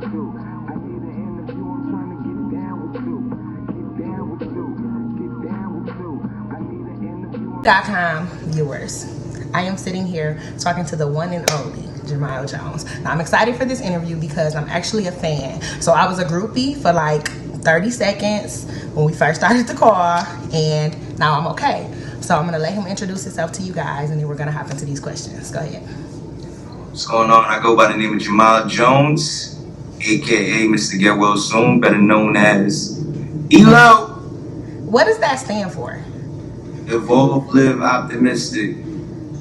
.com viewers, I am sitting here talking to the one and only Jemyle Jones. Now I'm excited for this interview because I'm actually a fan. So I was a groupie for like 30 seconds when we first started the call, and now I'm okay. So I'm gonna let him introduce himself to you guys, and then we're gonna hop into these questions. Go ahead. What's going on? I go by the name of Jemyle Jones, aka Mr. Get Well Soon, better known as ELO. What does that stand for? Evolve, live, optimistic.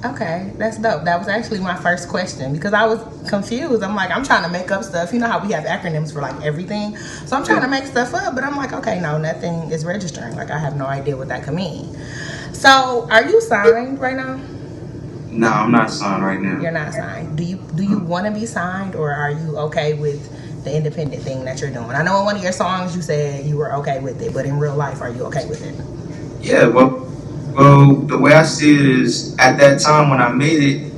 Okay, that's dope. That was actually my first question because I was confused. I'm like, I'm trying to make up stuff. You know how we have acronyms for like everything? So I'm trying to make stuff up, but I'm like, okay, no, nothing is registering. Like, I have no idea what that could mean. So, are you signed right now? No, I'm not signed right now. You're not signed. Do you want to be signed, or are you okay with the independent thing that you're doing? I know in one of your songs you said you were okay with it, but in real life, are you okay with it? Yeah, well, the way I see it is, at that time when I made it,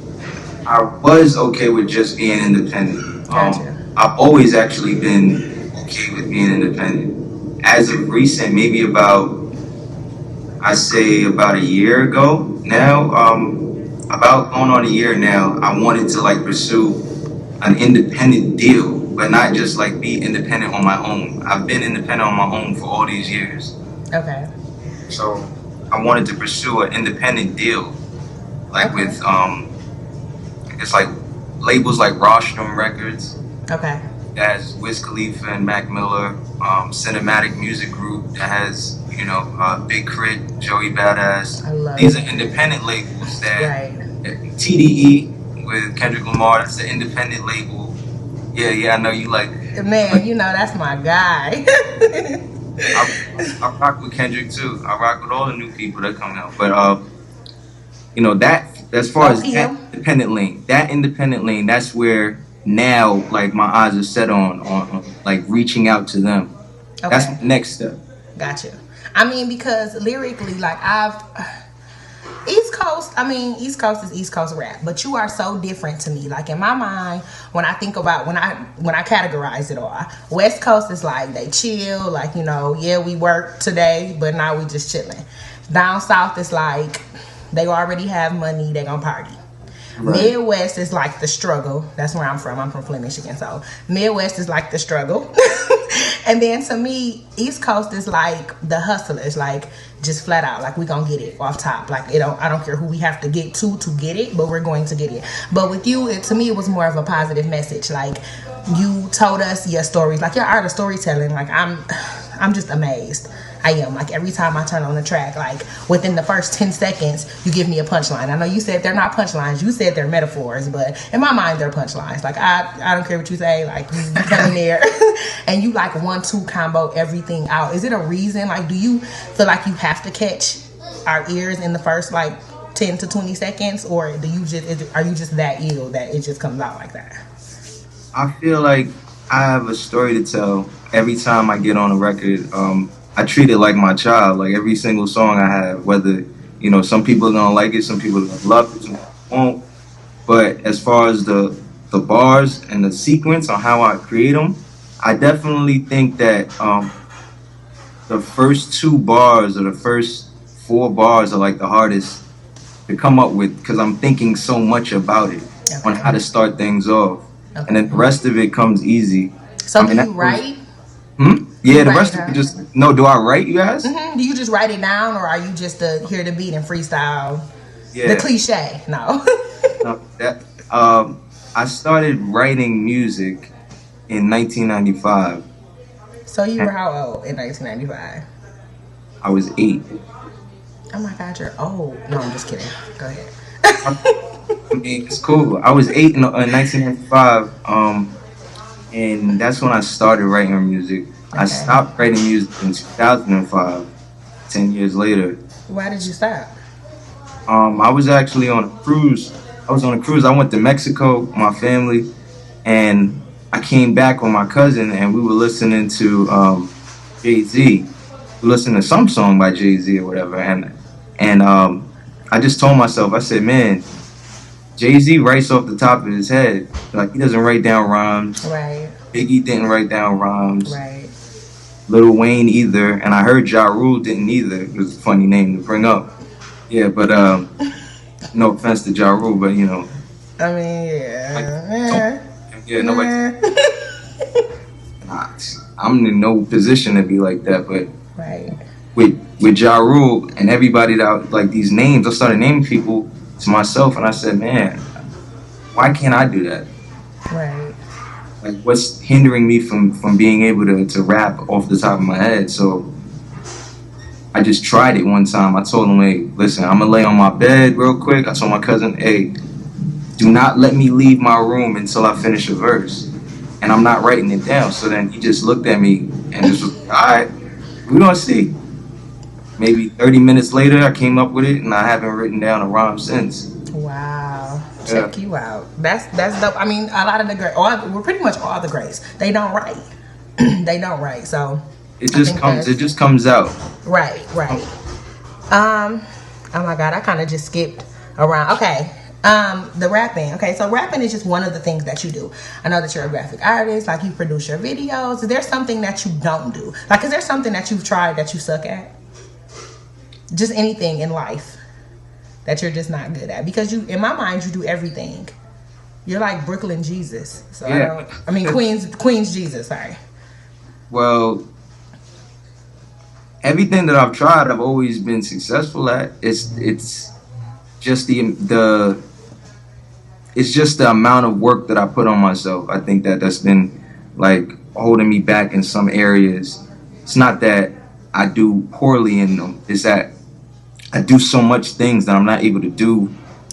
I was okay with just being independent. Gotcha. I've always actually been okay with being independent. As of recent, maybe about a year ago now, about going on a year now, I wanted to like pursue an independent deal, but not just like be independent on my own. I've been independent on my own for all these years. Okay. So I wanted to pursue an independent deal, like with it's like labels like Rostrum Records. Okay. That has Wiz Khalifa and Mac Miller, Cinematic Music Group that has, Big Crit, Joey Badass. I love These it. are independent labels that Right. TDE with Kendrick Lamar, that's an independent label. Yeah, I know you like it. Man, that's my guy. I rock with Kendrick too. I rock with all the new people that come out. But that as far as that independent lane, that's where now like my eyes are set on like reaching out to them. Okay. That's the next step. Gotcha. I mean, because lyrically, like East Coast is East Coast rap, but you are so different to me. Like in my mind, when I think about when I categorize it all, West Coast is like they chill, like we work today, but now we just chilling. Down South is like they already have money, they gonna party. Right. Midwest is like the struggle. That's where I'm from. I'm from Flint, Michigan. So Midwest is like the struggle. And then to me, East Coast is like the hustle. It's like just flat out, like we gonna get it off top. Like I don't care who we have to get to get it, but we're going to get it. But with you, to me, it was more of a positive message. Like you told us your stories, like your art of storytelling. Like I'm just amazed. I am. Like every time I turn on the track, like within the first 10 seconds, you give me a punchline. I know you said they're not punchlines. You said they're metaphors, but in my mind, they're punchlines. Like I don't care what you say. Like you come in there and you like 1-2 combo everything out. Is it a reason? Like, do you feel like you have to catch our ears in the first like 10 to 20 seconds, or are you just that ill that it just comes out like that? I feel like I have a story to tell every time I get on a record. I treat it like my child. Like every single song I have, whether some people are gonna like it, some people are gonna love it, some people won't. But as far as the bars and the sequence on how I create them, I definitely think that the first 2 bars or the first 4 bars are like the hardest to come up with because I'm thinking so much about it on how to start things off, and then the rest of it comes easy. So do you write? Yeah, the rest of it just no. Do I write, you guys? Mm-hmm. Do you just write it down, or are you just hear the beat and freestyle? Yeah. The cliche. No. No, I started writing music in 1995. So you were how old in 1995? I was 8. Oh my God, you're old. No, I'm just kidding. Go ahead. I mean, it's cool. I was 8 in 1995, and that's when I started writing music. Okay. I stopped writing music in 2005, 10 years later. Why did you stop? I was actually on a cruise. I went to Mexico with my family, and I came back with my cousin, and we were listening to Jay-Z. We listened to some song by Jay-Z or whatever, and I just told myself, I said, man, Jay-Z writes off the top of his head. Like, he doesn't write down rhymes. Right. Biggie didn't write down rhymes. Right. Lil Wayne either, and I heard Ja Rule didn't either. It was a funny name to bring up. Yeah, but no offense to Ja Rule, but you know, I mean, like, yeah. yeah, nobody. I'm in no position to be like that, but Right. with Ja Rule and everybody that like these names, I started naming people to myself, and I said, man, why can't I do that? Right. Like, what's hindering me from being able to rap off the top of my head? So I just tried it one time. I told him, hey, listen, I'm gonna lay on my bed real quick. I told my cousin, hey, do not let me leave my room until I finish a verse. And I'm not writing it down. So then he just looked at me and just was, all right, we're gonna see. Maybe 30 minutes later, I came up with it, and I haven't written down a rhyme since. Wow. Check you out. That's dope. I mean, a lot of the great, we're pretty much all the greats. They don't write. They don't write. So it just comes. It just comes out. Right. Right. Oh my God, I kind of just skipped around. Okay. The rapping. Okay, so rapping is just one of the things that you do. I know that you're a graphic artist. Like, you produce your videos. Is there something that you don't do? Like, is there something that you've tried that you suck at? Just anything in life that you're just not good at, because you, in my mind, you do everything. You're like Brooklyn Jesus. So yeah. I mean Queens Jesus. Sorry. Well, everything that I've tried, I've always been successful at. It's just it's just the amount of work that I put on myself. I think that's been like holding me back in some areas. It's not that I do poorly in them. It's that I do so much things that I'm not able to do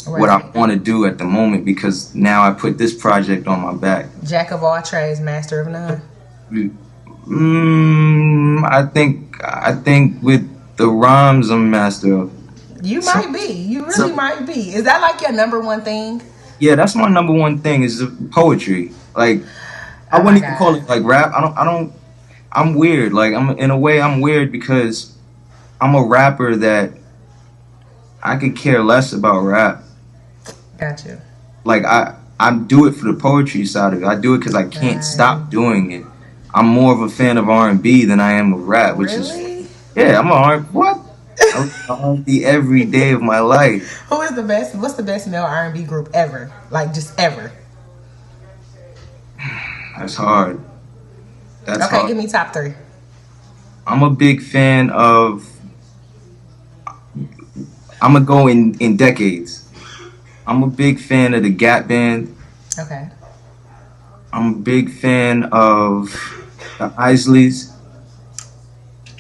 what I want to do at the moment, because now I put this project on my back. Jack of all trades, master of none. I think with the rhymes, I'm master of. You might be. You really might be. Is that like your number one thing? Yeah, that's my number one thing, is the poetry. Like, I wouldn't even call it like rap. I'm weird. Like, in a way, I'm weird because I'm a rapper that I could care less about rap. Gotcha. Like, I do it for the poetry side of it. I do it because I can't stop doing it. I'm more of a fan of R&B than I am of rap, which is, yeah, I'm a R&B every day of my life. Who is the best? What's the best male R&B group ever? Like, just ever. That's hard. That's okay. Hard. Give me top 3. I'm a big fan of. I'm gonna go in decades. I'm a big fan of the Gap Band. Okay. I'm a big fan of the Isleys.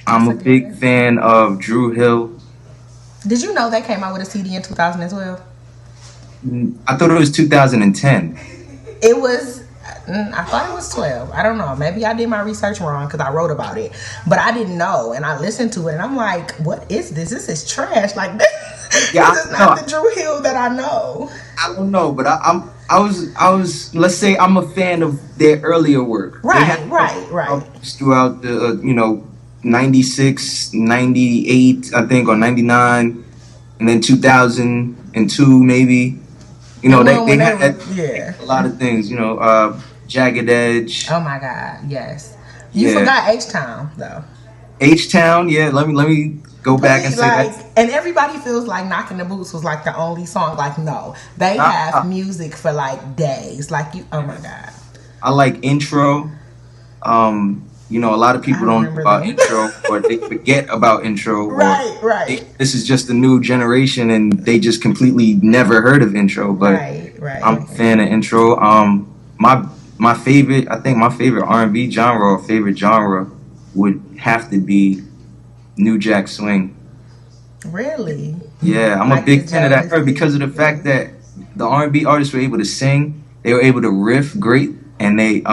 I'm a big fan of Drew Hill. Did you know they came out with a CD in 2012? I thought it was 2010. It was. I thought it was 12. I don't know. Maybe I did my research wrong because I wrote about it, but I didn't know. And I listened to it, and I'm like, "What is this? This is trash! Like this, yeah, this is not the Drew Hill that I know." I don't know, but I was. Let's say I'm a fan of their earlier work. Right. Throughout the 96, 98, I think, or 99, and then 2002 maybe. They had a lot of things. Jagged Edge. Oh my God, yes. You forgot H-Town though. H-Town, yeah. Let me go back and say that. And everybody feels like Knocking the Boots was like the only song. Like, no, they have music for like days. Like, you, oh my God. I like Intro. A lot of people don't know about Intro, or they forget about Intro. Right. This is just a new generation, and they just completely never heard of Intro. But I'm a fan of Intro. My favorite R&B genre, or favorite genre, would have to be New Jack Swing. Really? Yeah, I'm a big fan of that because of the fact that the R&B artists were able to sing, they were able to riff great, and they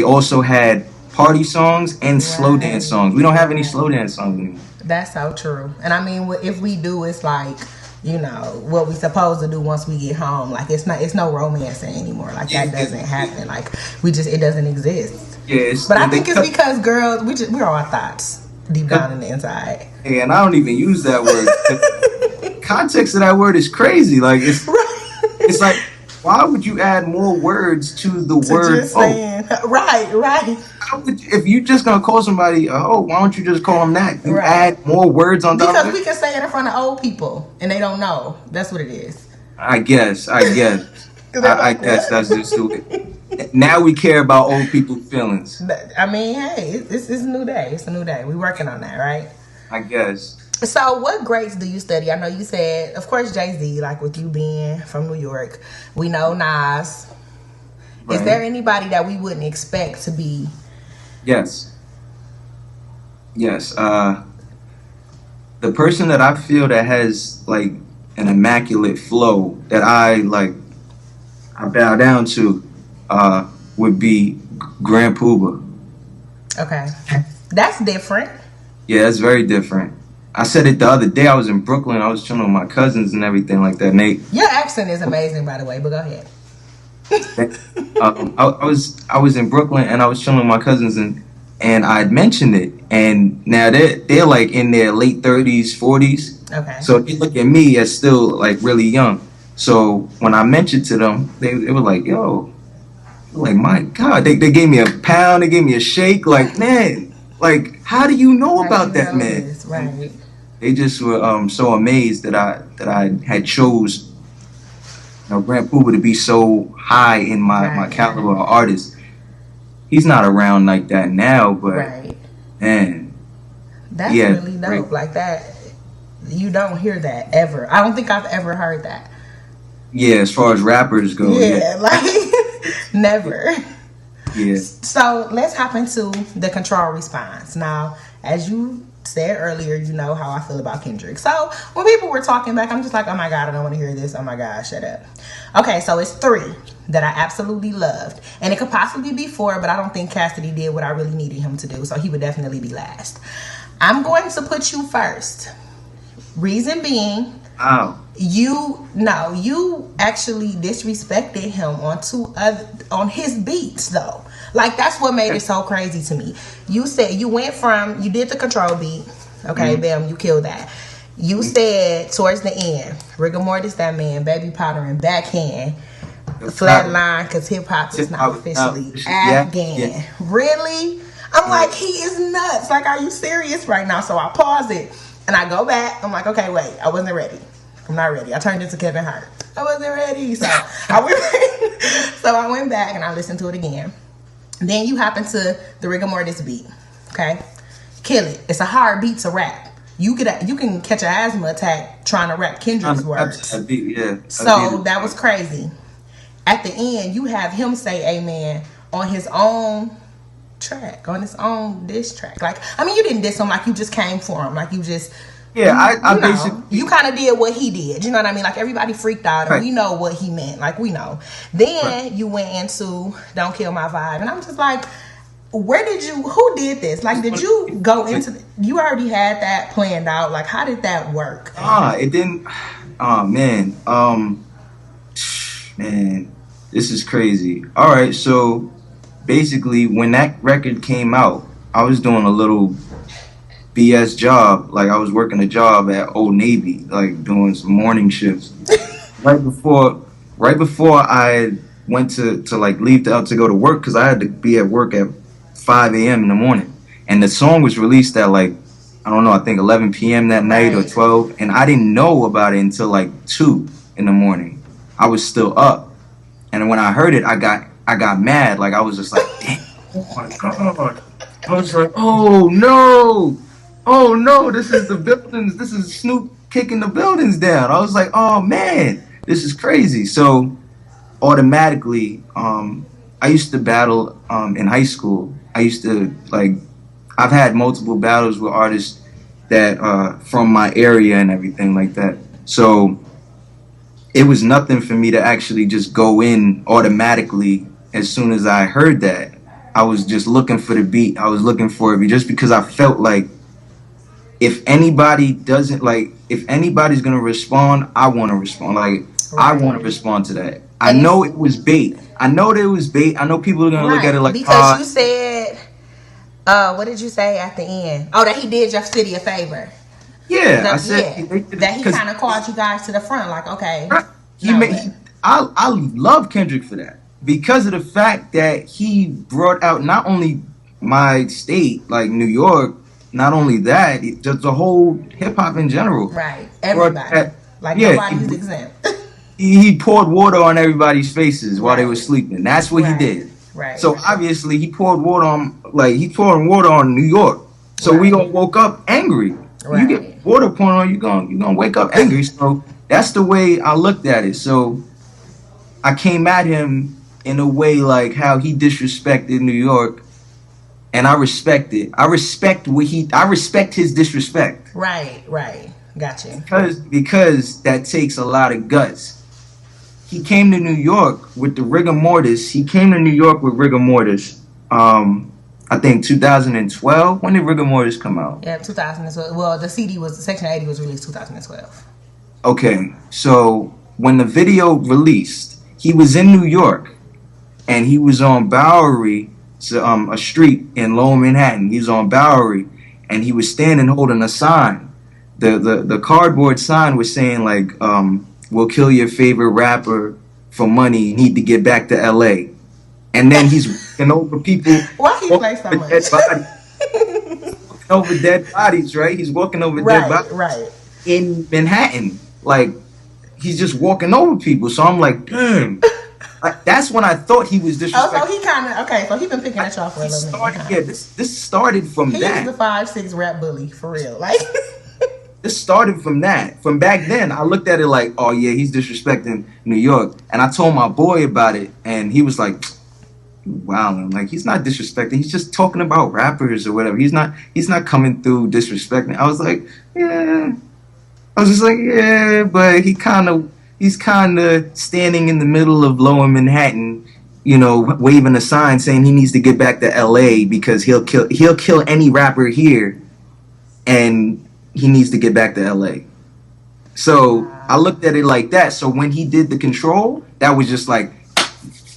also had party songs and slow dance songs. We don't have any slow dance songs anymore. That's so true. And I mean, if we do, it's like, what we supposed to do once we get home. Like, it's no romancing anymore. Like, that doesn't happen. Like, it doesn't exist. Yes. But I think it's because girls, we're all thoughts deep down in the inside. Yeah, and I don't even use that word. Context of that word is crazy. Like, it's like, why would you add more words to the To word just oh? saying, right, If you just gonna call somebody oh, why don't you just call them that? You right. add more words on top of Because it. we can say it in front of old people and they don't know. That's what it is. I guess. I guess. 'Cause they're I like, guess that's what? just the way. Now we care about old people's feelings. I mean, hey, it's a new day. It's a new day. We working on that, right? I guess. So, what grades do you study? I know you said, of course, Jay-Z, like with you being from New York. We know Nas. Is there Right. anybody that we wouldn't expect to be? Yes. Yes. The person that I feel that has like an immaculate flow that I bow down to would be Grand Puba. Okay. That's different. Yeah, it's very different. I said it the other day. I was in Brooklyn. I was chilling with my cousins and everything like that. And Your accent is amazing, by the way, but go ahead. I was in Brooklyn and I was chilling with my cousins and I had mentioned it. And now they're like in their late 30s, 40s. Okay. So they look at me as still like really young. So when I mentioned to them, they were like, yo, like my God, they gave me a pound, they gave me a shake. Like, man, like how do you know How do about you that, know man? this? Right. They just were so amazed that I had chose Grand Puba to be so high in my Right. caliber of artist. He's not around like that now, but Right. man, That's yeah, really dope. Like that, you don't hear that ever. I don't think I've ever heard that. yeah. As far as rappers go, Yeah, like never. yeah. So let's hop into the control response. Now, as you said earlier, you know how I feel about Kendrick. So when people were talking back, I'm just like, oh my God, I don't want to hear this. Oh my God, shut up. Okay, so it's 3 that I absolutely loved. And it could possibly be 4, but I don't think Cassidy did what I really needed him to do. So he would definitely be last. I'm going to put you first. Reason being, Wow. you actually disrespected him on his beats though. Like that's what made it so crazy to me. You said you did the control beat, okay, bam, you killed that. You said towards the end, rigor mortis that man, baby powder and backhand, flatline because hip hop is not officially Afghan. Yeah. Really? I'm like, he is nuts. Like, are you serious right now? So I pause it and I go back. I'm like, okay, wait, I wasn't ready. I'm not ready. I turned into Kevin Hart. I wasn't ready. So I went back and I listened to it again. Then you hop into the rigor mortis beat. Okay? Kill it. It's a hard beat to rap. You can catch an asthma attack trying to rap Kendrick's words. So that was crazy. At the end, you have him say amen on his own track, on his own diss track. Like, I mean, you didn't diss him, like you just came for him. Like you just I basically you kind of did what he did. You know what I mean? Like everybody freaked out, and Right. we know what he meant. Like we know. Then you went into "Don't Kill My Vibe," and I'm just like, who did this? Like, did you go into? You already had that planned out. Like, how did that work? it didn't. Oh man, man, this is crazy. All right, so basically, when that record came out, I was doing a little BS job. Like I was working a job at Old Navy, like doing some morning shifts. right before I went to like leave out to go to work because I had to be at work at 5 a.m. in the morning. And the song was released at like, I don't know, I think 11 p.m. that night or 12. And I didn't know about it until like 2 in the morning. I was still up. And when I heard it, I got mad. Like I was just like, damn, oh my God. I was like, oh no, this is the buildings. This is Snoop kicking the buildings down. I was like, oh man, this is crazy. So automatically, I used to battle in high school. I used to I've had multiple battles with artists that from my area and everything like that. So it was nothing for me to actually just go in automatically as soon as I heard that. I was just looking for the beat. I was looking for it just because I felt like if anybody's gonna respond, I want to respond. Like I want to respond to that. I know it was bait. I know that it was bait. I know people are gonna look at it like because you said, what did you say at the end? Oh, that he did your city a favor. Yeah, I said that he kind of called you guys to the front. Like, okay, I love Kendrick for that because of the fact that he brought out not only my state, like New York, not only that, just the whole hip hop in general. Right. Everybody. Like Yeah, nobody's exempt. he poured water on everybody's faces while they were sleeping. That's what he Right. did. Right. So obviously he poured water on, like he pouring water on New York. So we all woke up angry. Right. You get water poured on you, gonna wake up angry. So that's the way I looked at it. So I came at him in a way like how he disrespected New York, and I respect it. I respect his disrespect. Right. Right. Gotcha. Because that takes a lot of guts. He came to New York with the rigor mortis. He came to New York with rigor mortis. I think 2012. When did rigor mortis come out? Yeah, 2012. Well, the CD was Section 80 was released 2012. Okay, so when the video released, he was in New York, and he was on Bowery, a street in Lower Manhattan. He was on Bowery, and he was standing holding a sign. The cardboard sign was saying like, "We'll kill your favorite rapper for money. You need to get back to L.A." And then he's walking over people. Why he play so much? Walking over dead bodies, right? He's walking over dead bodies. Right. In Manhattan. Like, he's just walking over people. So I'm like, damn. Like, that's when I thought he was disrespectful. Oh, so he kind of, okay, so he been picking at y'all for a little minute. Yeah, this started from that. He's the 5'6" rap bully, for real. Like, this started from that. From back then, I looked at it like, oh yeah, he's disrespecting New York. And I told my boy about it, and he was like, wow, I'm like, he's not disrespecting. He's just talking about rappers or whatever. He's not coming through disrespecting. I was like, yeah. I was just like, yeah, but he's kind of standing in the middle of Lower Manhattan, you know, waving a sign saying he needs to get back to L.A. because he'll kill any rapper here, and he needs to get back to L.A. So I looked at it like that. So when he did the Control, that was just like,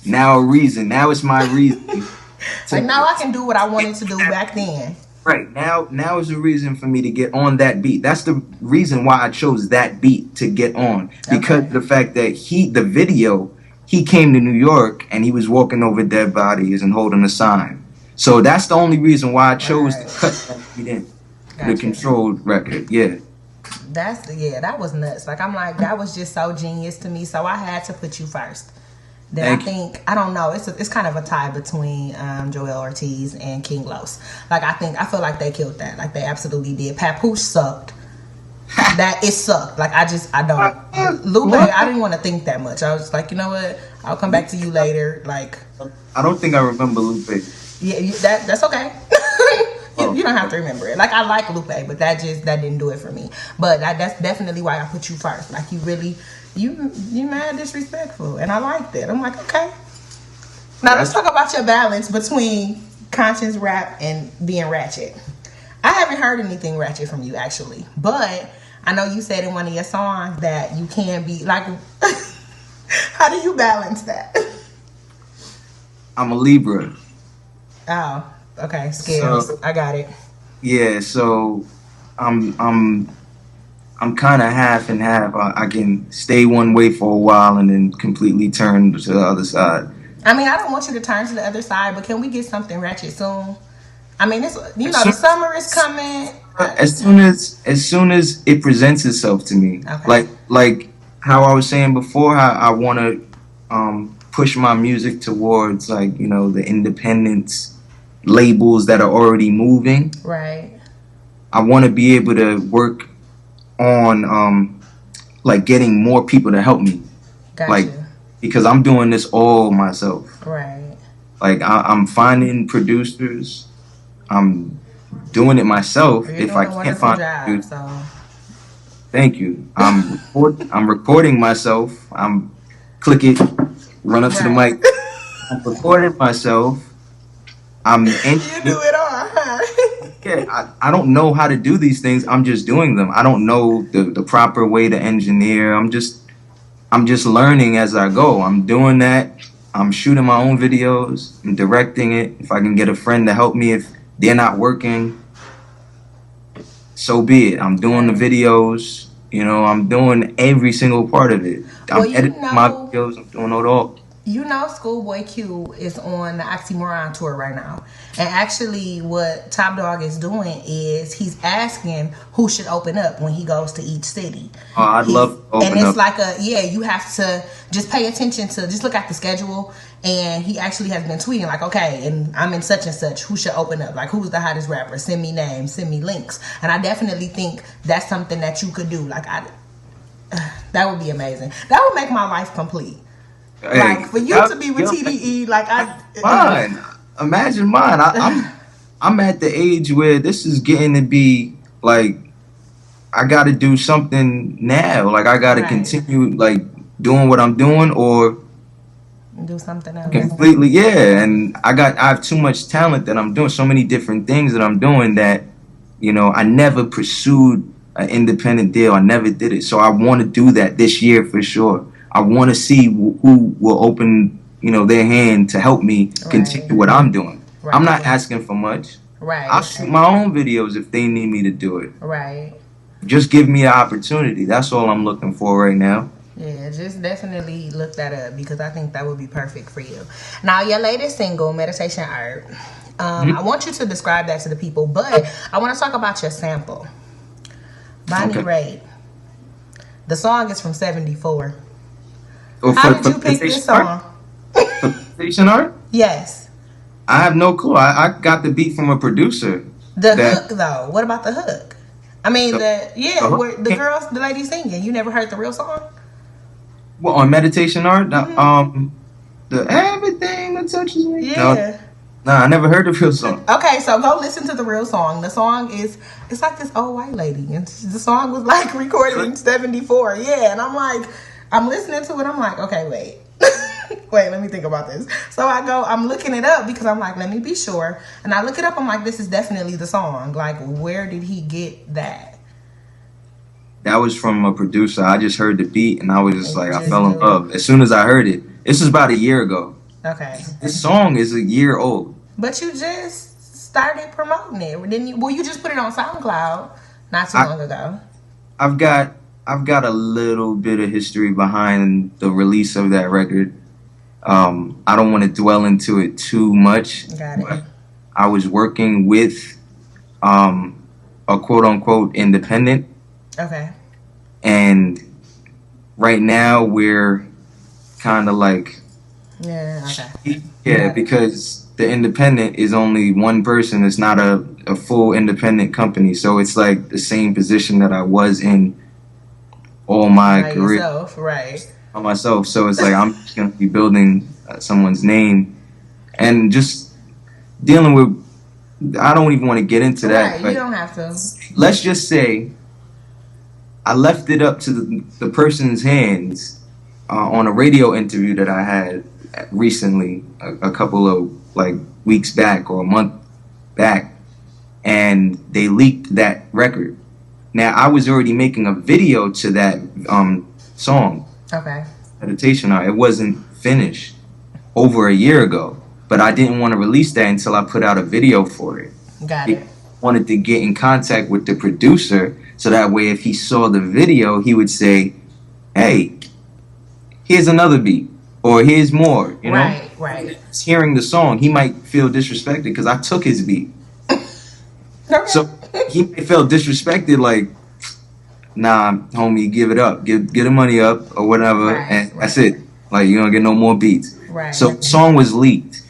now a reason. Now it's my reason. Like now I can do what I wanted to do back then. Right. Now is a reason for me to get on that beat. That's the reason why I chose that beat to get on. Because of the fact that he came to New York and he was walking over dead bodies and holding a sign. So that's the only reason why I chose to cut that beat in. Gotcha. The Controlled record. Yeah. That was nuts. Like I'm like, that was just so genius to me. So I had to put you first. Then I don't know, it's kind of a tie between Joell Ortiz and King Los. Like I feel like they killed that. Like they absolutely did. Papoose sucked. It sucked. Like I don't. Lupe, I didn't want to think that much. I was like, you know what? I'll come back to you later. Like I don't think I remember Lupe. Yeah, that's okay. You don't have to remember it. Like I like Lupe, but that didn't do it for me. But that's definitely why I put you first. Like you mad disrespectful, and I like that. I'm like, okay. Now let's talk about your balance between conscious rap and being ratchet. I haven't heard anything ratchet from you actually, but I know you said in one of your songs that you can be like. How do you balance that? I'm a Libra. Oh, okay. Scales. So, I got it. Yeah, so I'm kind of half and half. I can stay one way for a while and then completely turn to the other side. I mean, I don't want you to turn to the other side, but can we get something ratchet soon? I mean, the summer is coming. As soon as it presents itself to me, okay. like how I was saying before, how I want to push my music towards the independence labels that are already moving. Right. I want to be able to work on getting more people to help me. Gotcha. Because I'm doing this all myself. Right. Like I'm finding producers. I'm doing it myself. If I can't find producers. So. Thank you. I'm recording myself. I'm click it, run up to the mic. I'm recording myself. You do it all, huh? Yeah, I don't know how to do these things. I'm just doing them. I don't know the proper way to engineer. I'm just learning as I go. I'm doing that. I'm shooting my own videos. I'm directing it. If I can get a friend to help me if they're not working, so be it. I'm doing the videos. I'm doing every single part of it. Well, I'm editing my videos. I'm doing it all. You know, Schoolboy Q is on the Oxymoron tour right now. And actually, what Top Dog is doing is he's asking who should open up when he goes to each city. Oh, I'd love to open up. And it's like you have to just pay attention to, just look at the schedule. And he actually has been tweeting like, okay, and I'm in such and such, who should open up? Like, who's the hottest rapper? Send me names, send me links. And I definitely think that's something that you could do. Like, that would be amazing. That would make my life complete. Hey, like for you to be with TDE, like mine. Imagine mine. I'm at the age where this is getting to be like I got to do something now. Like I got to continue like doing what I'm doing or do something else. Completely, yeah. And I have too much talent that I'm doing. So many different things that I'm doing that I never pursued an independent deal. I never did it. So I want to do that this year for sure. I want to see who will open, their hand to help me continue what I'm doing. Right. I'm not asking for much. Right. I'll shoot my own videos if they need me to do it. Right. Just give me an opportunity. That's all I'm looking for right now. Yeah, just definitely look that up because I think that would be perfect for you. Now, your latest single, Meditation Art, I want you to describe that to the people, but I want to talk about your sample. Bonnie Raitt. The song is from 74. How did you pick this song? Meditation Art? Yes. I have no clue. I got the beat from a producer. The hook, though. What about the hook? I mean, the lady singing. You never heard the real song? Well, on Meditation Art? The everything that touches me? Yeah. No, I never heard the real song. Okay, so go listen to the real song. The song it's like this old white lady. And the song was like recorded in 74. Yeah, and I'm listening to it. I'm like, okay, wait. Wait, let me think about this. So I'm looking it up because I'm like, let me be sure. And I look it up. I'm like, this is definitely the song. Like, where did he get that? That was from a producer. I just heard the beat and I was just I fell in love. As soon as I heard it. This was about a year ago. Okay. This song is a year old. But you just started promoting it. Didn't you? Well, you just put it on SoundCloud not too long ago. I've got a little bit of history behind the release of that record. I don't want to dwell into it too much. Got it. I was working with a quote unquote independent. Okay. And right now we're kind of like because the independent is only one person. It's not a full independent company. So it's like the same position that I was in all my career. Yourself, right. On myself. So it's like I'm just going to be building someone's name and just dealing with, I don't even want to get into that. But you don't have to. Let's just say I left it up to the person's hands on a radio interview that I had recently, a couple of weeks back or a month back, and they leaked that record. Now I was already making a video to that song. Okay. Meditation Art. It wasn't finished over a year ago, but I didn't want to release that until I put out a video for it. Got it. Wanted to get in contact with the producer so that way if he saw the video, he would say, hey, here's another beat or here's more, you know? Right. Hearing the song, he might feel disrespected because I took his beat. Okay. So he felt disrespected like, nah, homie, give it up. Get the money up or whatever, and that's it. Like, you don't get no more beats. Right. So the song was leaked.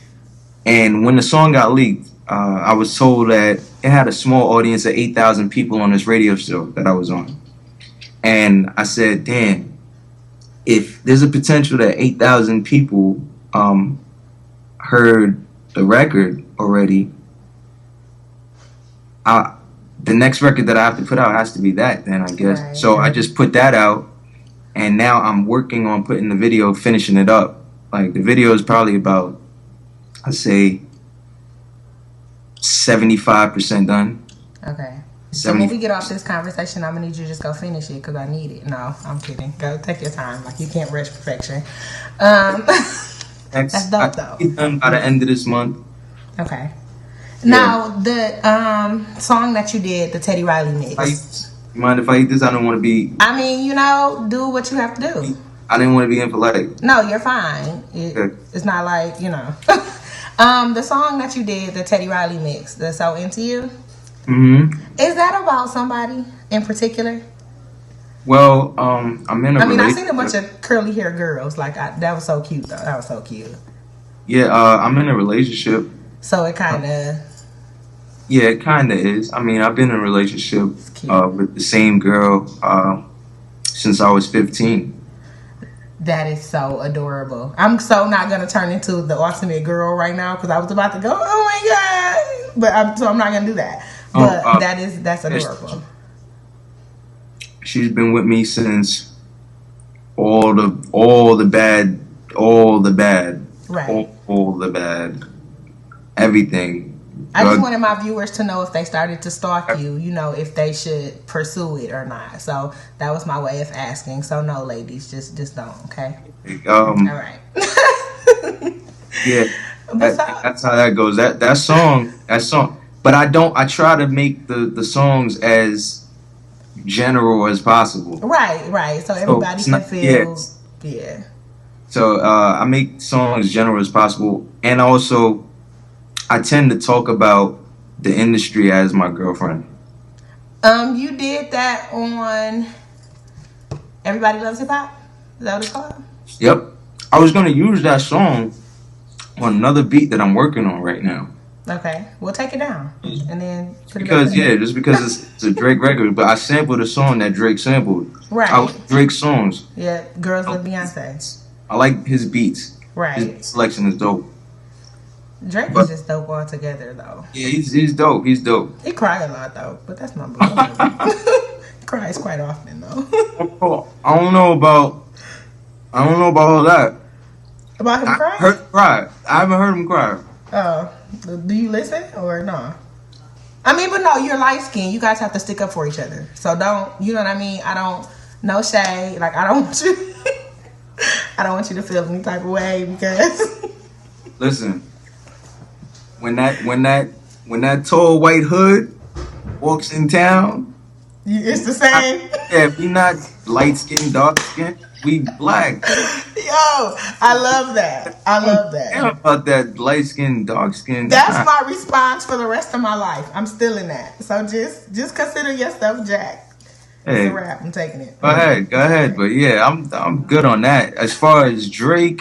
And when the song got leaked, I was told that it had a small audience of 8,000 people on this radio show that I was on. And I said, damn, if there's a potential that 8,000 people heard the record already, the next record that I have to put out has to be that then, I guess. Right. So I just put that out, and now I'm working on putting the video, finishing it up. Like, the video is probably about, I'd say, 75% done. Okay. So when we get off this conversation, I'm going to need you to just go finish it because I need it. No, I'm kidding. Go take your time. Like, you can't rush perfection. That's dope, though. I'll be done by the end of this month. Okay. Now, the song that you did, the Teddy Riley mix. You mind if I eat this? I don't want to be. I mean, do what you have to do. I didn't want to be impolite. No, you're fine. Okay. It's not like, the song that you did, the Teddy Riley mix, the So Into You, is that about somebody in particular? Well, I'm in a relationship. I seen a bunch of curly hair girls. Like, that was so cute, though. That was so cute. Yeah, I'm in a relationship. So it kind of... Yeah, it kind of is. I mean, I've been in a relationship with the same girl since I was 15. That is so adorable. I'm so not going to turn into the ultimate girl right now because I was about to go, oh my God. But I'm not going to do that. But that's adorable. She's been with me since all the bad, right. all the bad, everything. I just wanted my viewers to know if they started to stalk you, if they should pursue it or not. So that was my way of asking. So no, ladies, just don't, okay? All right. Yeah, that's how that goes. That song. But I try to make the songs as general as possible. Right. So everybody can feel. Yeah. So I make songs as general as possible, and also I tend to talk about the industry as my girlfriend. You did that on Everybody Loves Hip Hop? Is that what it's called? Yep. I was gonna use that song on another beat that I'm working on right now. Okay, we'll take it down and then put just because it's a Drake record, but I sampled a song that Drake sampled. Right. I like Drake's songs. Yeah, Girls Love Beyonce. I like his beats. Right. His selection is dope. Drake is just dope altogether, though. Yeah, he's dope. He's dope. He cries a lot, though, but that's not believable. He cries quite often, though. I don't know about all that. About him crying? I haven't heard him cry. Oh, do you listen or no? I mean, but no, you're light skinned. You guys have to stick up for each other. So don't, you know what I mean? No shade. Like, I don't want you, I don't want you to feel any type of way because. Listen, when that tall white hood walks in town, it's the same. Yeah, we not light skinned, dark skinned. We black. Yo, I love that. Damn about that light skin, dark skin. That's my response for the rest of my life. I'm still in that. So just consider yourself Jack. Hey, it's a wrap. I'm taking it. Go ahead. But yeah, I'm good on that. As far as Drake,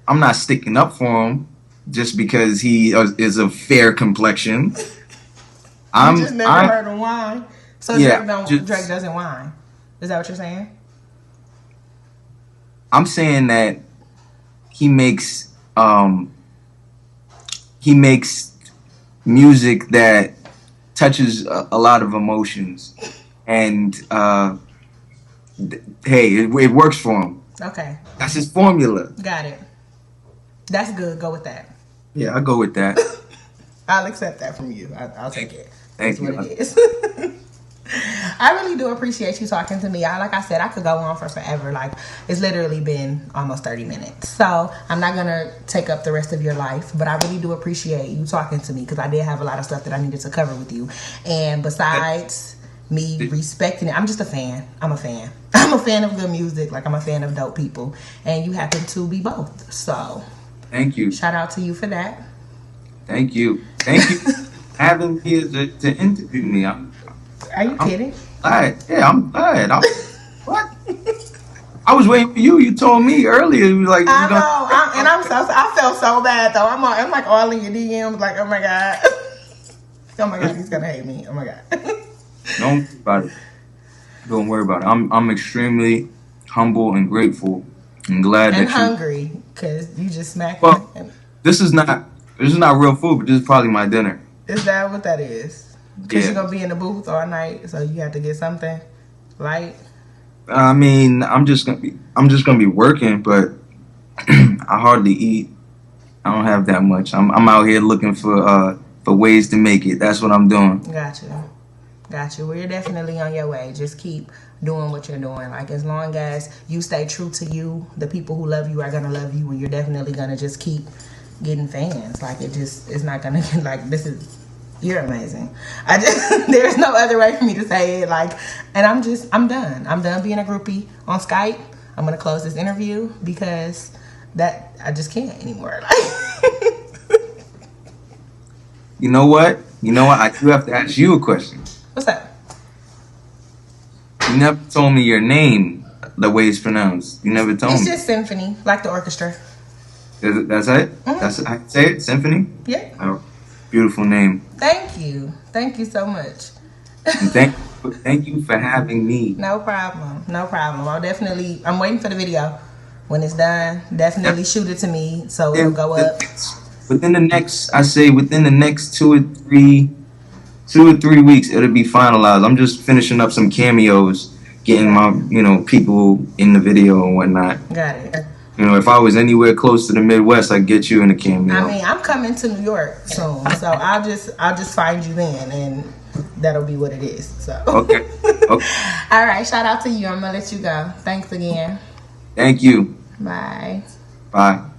I'm not sticking up for him just because he is a fair complexion. You just never heard him whine. So yeah, Drake doesn't whine. Is that what you're saying? I'm saying that he makes music that touches a lot of emotions, and hey, it works for him. Okay, that's his formula. Got it. That's good. Go with that. Yeah, I'll go with that. I'll accept that from you. I'll take it. Thank you. What it is. I really do appreciate you talking to me. Like I said, I could go on for forever. Like, it's literally been almost 30 minutes. So I'm not going to take up the rest of your life. But I really do appreciate you talking to me because I did have a lot of stuff that I needed to cover with you. And besides me respecting it, I'm just a fan. I'm a fan. I'm a fan of good music. Like, I'm a fan of dope people. And you happen to be both. So thank you. Shout out to you for that. Thank you. Having me here to interview me. Are you kidding? I'm glad. What? I was waiting for you. You told me earlier. You like, I know. I felt so bad though. I'm like all in your DMs. Like, oh my god, oh my god, he's gonna hate me. Oh my god. Don't worry about it. I'm extremely humble and grateful and glad and that hungry because you just smacked. Well, this is not real food, but this is probably my dinner. Is that what that is? Because you're gonna be in the booth all night, so you have to get something light. I mean, I'm just gonna be working, but I hardly eat. I don't have that much. I'm out here looking for ways to make it. That's what I'm doing. Gotcha. Well, you're definitely on your way. Just keep doing what you're doing. Like, as long as you stay true to you, the people who love you are gonna love you, and you're definitely gonna just keep getting fans. Like, it's not gonna get like this is. You're amazing. I just there's no other way for me to say it. Like, and I'm done. I'm done being a groupie on Skype. I'm gonna close this interview because that I just can't anymore. You know what? I do have to ask you a question. What's up? You never told me your name, the way it's pronounced. You never told me. It's just symphony, like the orchestra. That's it? Mm-hmm. That's how you say it? Symphony? Yeah. Oh, beautiful name. Thank you. Thank you so much. And thank you for having me. No problem. No problem. I'm waiting for the video. When it's done, definitely shoot it to me so it'll go up. Within the next 2 or 3 weeks, it'll be finalized. I'm just finishing up some cameos, getting my, people in the video and whatnot. Got it. If I was anywhere close to the Midwest, I'd get you in a cameo. I mean, I'm coming to New York soon, so I'll just find you then, and that'll be what it is. So. Okay. All right. Shout out to you. I'm gonna let you go. Thanks again. Thank you. Bye. Bye.